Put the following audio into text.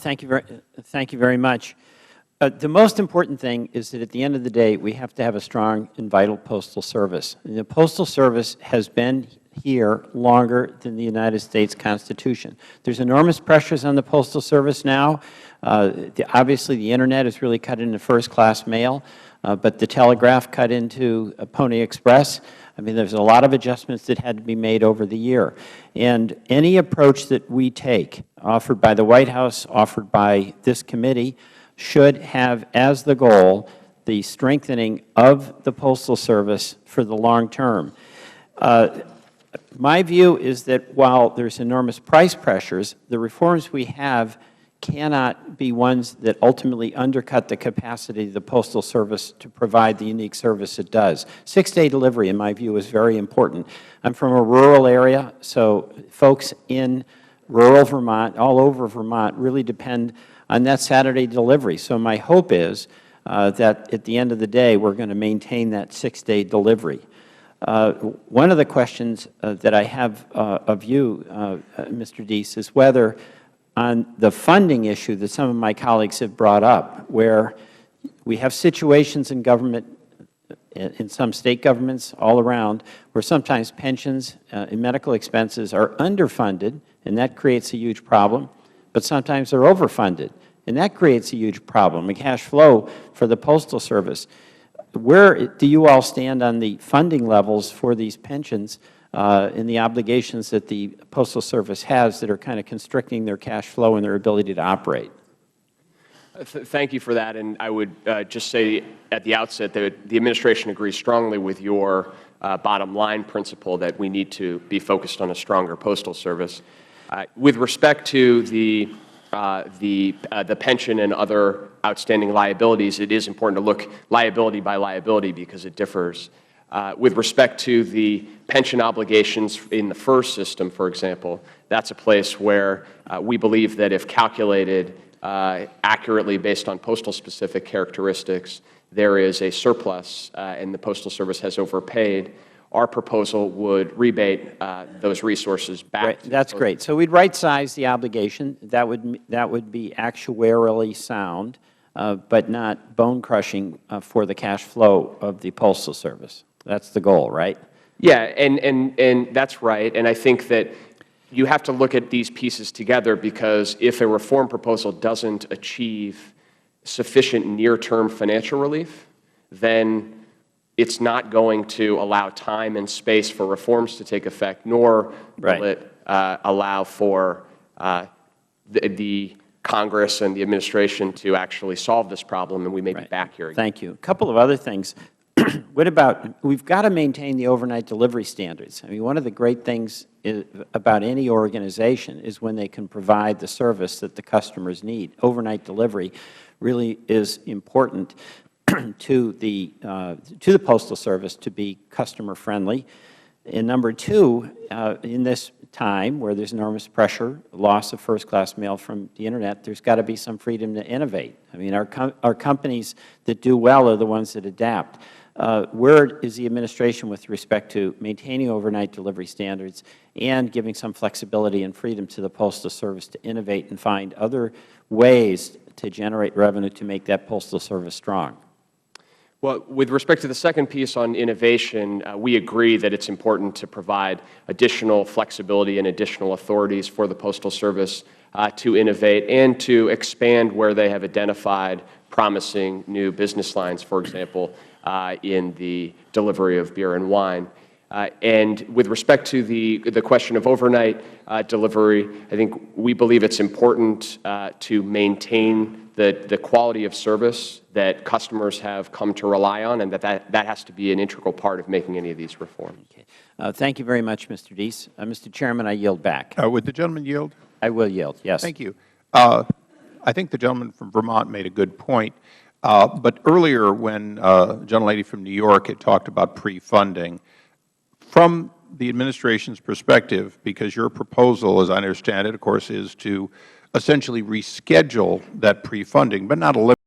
thank you very much. The most important thing is that at the end of the day, we have to have a strong and vital Postal Service. And the Postal Service has been here longer than the United States Constitution. There's enormous pressures on the Postal Service now. Obviously, the Internet has really cut into first-class mail, but the telegraph cut into Pony Express. I mean, there's a lot of adjustments that had to be made over the year. And any approach that we take, offered by the White House, offered by this committee, should have as the goal the strengthening of the Postal Service for the long term. My view is that while there's enormous price pressures, the reforms we have cannot be ones that ultimately undercut the capacity of the Postal Service to provide the unique service it does. 6-day delivery, in my view, is very important. I'm from a rural area, so folks in rural Vermont, all over Vermont, really depend on that Saturday delivery. So my hope is that at the end of the day, we're going to maintain that 6-day delivery. One of the questions that I have of you, Mr. Deese, is whether on the funding issue that some of my colleagues have brought up, where we have situations in government, in some State governments all around, where sometimes pensions and medical expenses are underfunded, and that creates a huge problem, but sometimes they're overfunded, and that creates a huge problem, a cash flow for the Postal Service. Where do you all stand on the funding levels for these pensions and the obligations that the Postal Service has that are kind of constricting their cash flow and their ability to operate? Thank you for that, and I would just say at the outset that the Administration agrees strongly with your bottom line principle that we need to be focused on a stronger Postal Service. With respect to the pension and other outstanding liabilities, it is important to look liability by liability because it differs. With respect to the pension obligations in the FERS system, for example, that's a place where we believe that if calculated accurately based on postal-specific characteristics, there is a surplus and the Postal Service has overpaid. Our proposal would rebate those resources back. Right. That's great. So we'd right-size the obligation. That would be actuarially sound, but not bone-crushing for the cash flow of the Postal Service. That's the goal, right? Yeah, and that's right. And I think that you have to look at these pieces together because if a reform proposal doesn't achieve sufficient near-term financial relief, then it's not going to allow time and space for reforms to take effect, nor will it allow for the Congress and the Administration to actually solve this problem, and we may be back here again. Thank you. A couple of other things. What about, we've got to maintain the overnight delivery standards. I mean, one of the great things about any organization is when they can provide the service that the customers need. Overnight delivery really is important to the Postal Service to be customer friendly. And number two, in this time where there's enormous pressure, loss of first-class mail from the Internet, there's got to be some freedom to innovate. I mean, our companies that do well are the ones that adapt. Where is the Administration with respect to maintaining overnight delivery standards and giving some flexibility and freedom to the Postal Service to innovate and find other ways to generate revenue to make that Postal Service strong? Well, with respect to the second piece on innovation, we agree that it's important to provide additional flexibility and additional authorities for the Postal Service to innovate and to expand where they have identified promising new business lines, for example, in the delivery of beer and wine. And with respect to the question of overnight delivery, I think we believe it's important to maintain the quality of service that customers have come to rely on, and that has to be an integral part of making any of these reforms. Okay. Thank you very much, Mr. Deese. Mr. Chairman, I yield back. Would the gentleman yield? I will yield, yes. Thank you. I think the gentleman from Vermont made a good point. But earlier when the gentlelady from New York had talked about pre-funding, from the Administration's perspective, because your proposal, as I understand it, of course, is to essentially reschedule that pre-funding, but not eliminate